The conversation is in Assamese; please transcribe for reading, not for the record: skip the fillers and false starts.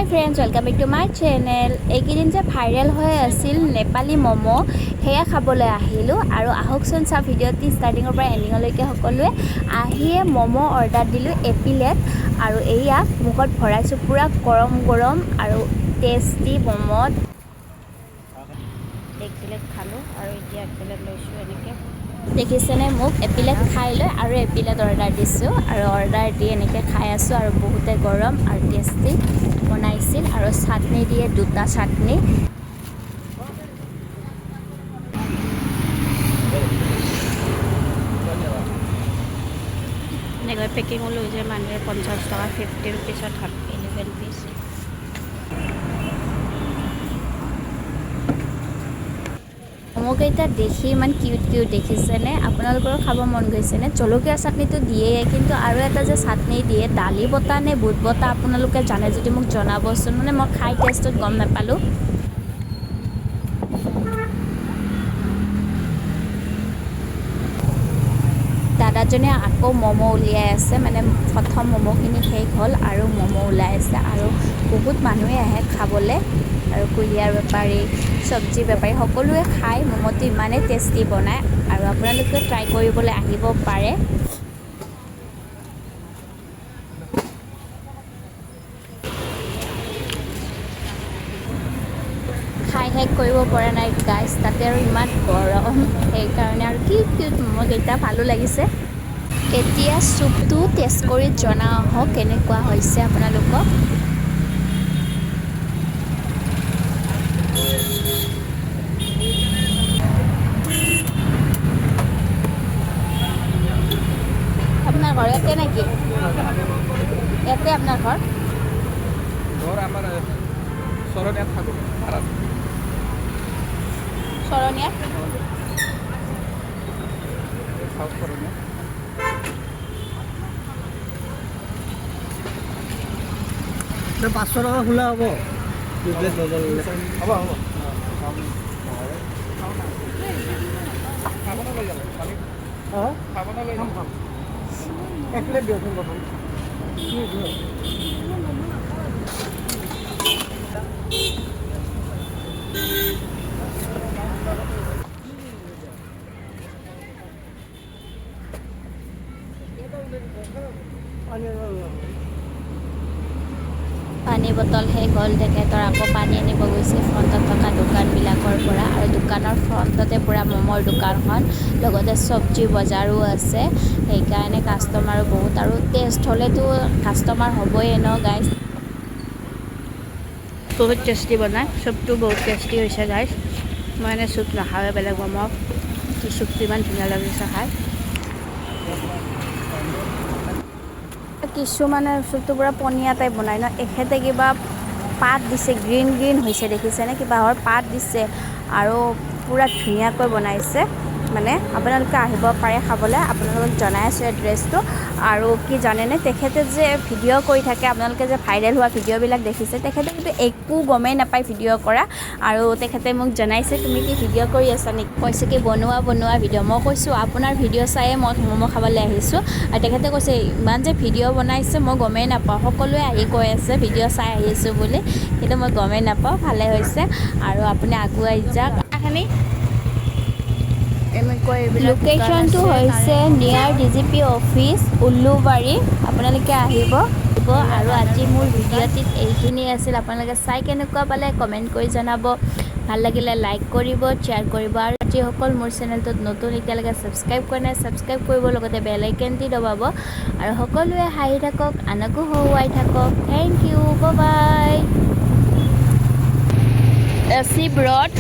friends, welcome back to my channel. এইকেইদিন যে ভাইৰেল হৈ আছিল নেপালী ম'ম' সেয়া খাবলৈ আহিলোঁ আৰু আহকচোন চাওঁ ভিডিঅ'টি ষ্টাৰ্টিঙৰ পৰা এণ্ডিঙলৈকে সকলোৱে আহিয়ে ম'ম' অৰ্ডাৰ দিলোঁ এপিলেট আৰু এয়া মুখত ভৰাইছোঁ পুৰা গৰম গৰম আৰু টেষ্টি ম'ম' এক প্লেট খালোঁ আৰু এতিয়া এক প্লেট লৈছোঁ এনেকৈ দেখিছেনে মোক এপিলেট খাই লৈ আৰু এপিলেট অৰ্ডাৰ দিছোঁ আৰু অৰ্ডাৰ দি এনেকৈ খাই আছোঁ আৰু বহুতে গৰম আৰু টেষ্টি বনাইছিল আৰু চাটনি দিয়ে দুটা চাটনি এনেকৈ পেকিঙো লৈ যায় মানুহে 50 টকা 50 ৰুপিছত 11 পিচ ম'ম'কেইটা দেখি ইমান কিউট দেখিছেনে আপোনালোকৰ খাব মন গৈছেনে জলকীয়া চাটনিটো দিয়ে কিন্তু আৰু এটা যে চাটনি দিয়ে দালি বটা নে বুট বটা আপোনালোকে জানে যদি মোক জনাবচোন মানে মই খাই টেষ্টত গম নাপালোঁ দাদাজনে আকৌ ম'ম' উলিয়াই আছে মানে প্ৰথম ম'ম'খিনি শেষ হ'ল আৰু ম'ম' ওলাই আছে আৰু বহুত মানুহে আহে খাবলৈ আৰু কুঁহিয়াৰ বেপাৰী চব্জি বেপাৰী সকলোৱে খায় ম'ম'টো ইমানেই টেষ্টি বনায় আৰু আপোনালোকে ট্ৰাই কৰিবলৈ আহিব পাৰে খাই শেষ কৰিব পৰা নাই গাইজ তাতে আৰু ইমান গৰম সেইকাৰণে আৰু কিউট ম'ম'কেইটা ভালো লাগিছে এতিয়া চুপটো টেষ্ট কৰি জনাওঁ আহক কেনেকুৱা হৈছে আপোনালোকক আপনার ঘর এতে নাকি এতে আপনার ঘর ঘর আমার শরণিয়া থাকো শরণিয়া সাউথ শরণিয়া 500 টাকা খোলা হবো বিজনেস বদল হবো হবো খাবনা লই যাবে হ্যাঁ খাবনা লই যাম এক প্লেট দিওছেন প্রথম পানী বটল শেষ হ'ল তেখেতৰ আকৌ পানী আনিব গৈছে ফ্ৰণ্টত থকা দোকানবিলাকৰ পৰা আৰু দোকানৰ ফ্ৰণ্টতে পূৰা ম'মৰ দোকানখন লগতে চব্জি বজাৰো আছে সেইকাৰণে কাষ্টমাৰো বহুত আৰু টেষ্ট হ'লেতো কাষ্টমাৰ হ'বই ন গাইজ বহুত টেষ্টি বনায় চুপটো বহুত টেষ্টি হৈছে গাইজ মই এনে চুপ নাখাওঁৱে বেলেগ ম'ম' চুপটো ইমান ধুনীয়া লাগিছে খাই কিছুমানে চুপটো পুৰা পনীয়া টাইপ বনায় ন এখেতে কিবা পাত দিছে গ্ৰীণ হৈছে দেখিছেনে কিবাহৰ পাত দিছে আৰু পুৰা ধুনীয়াকৈ বনাইছে মানে আপোনালোকে আহিব পাৰে খাবলৈ আপোনালোকক জনাই আছোঁ এড্ৰেছটো আৰু কি জানেনে তেখেতে যে ভিডিঅ' কৰি থাকে আপোনালোকে যে ভাইৰেল হোৱা ভিডিঅ'বিলাক দেখিছে তেখেতে কিন্তু একো গমেই নাপায় ভিডিঅ' কৰা আৰু তেখেতে মোক জনাইছে তুমি কি ভিডিঅ' কৰি আছা নেকি কৈছে কি বনোৱা ভিডিঅ' মই কৈছোঁ আপোনাৰ ভিডিঅ' চায়ে মই ম'ম' খাবলৈ আহিছোঁ আৰু তেখেতে কৈছে ইমান যে ভিডিঅ' বনাইছে মই গমেই নাপাওঁ সকলোৱে আহি কৈ আছে ভিডিঅ' চাই আহিছোঁ বুলি কিন্তু মই গমেই নাপাওঁ ভালে হৈছে আৰু আপুনি আগুৱাই যাওক এখানি লোকেশ্যনটো হৈছে নিয়াৰ ডিজিপি অফিচ উল্লুবাৰী আপোনালোকে আহিব আৰু আজি মোৰ ভিডিঅ'টিত এইখিনি আছিল আপোনালোকে চাই কেনেকুৱা পালে কমেণ্ট কৰি জনাব ভাল লাগিলে লাইক কৰিব শ্বেয়াৰ কৰিব আৰু যিসকল মোৰ চেনেলটোত নতুন এতিয়ালৈকে ছাবস্ক্ৰাইব কৰা নাই ছাবস্ক্ৰাইব কৰিব লগতে বেল আইকনটি দবাব আৰু সকলোৱে হাঁহি থাকক আনকো হহুৱাই থাকক থেংক ইউ বাই বাই এচি ব্ৰড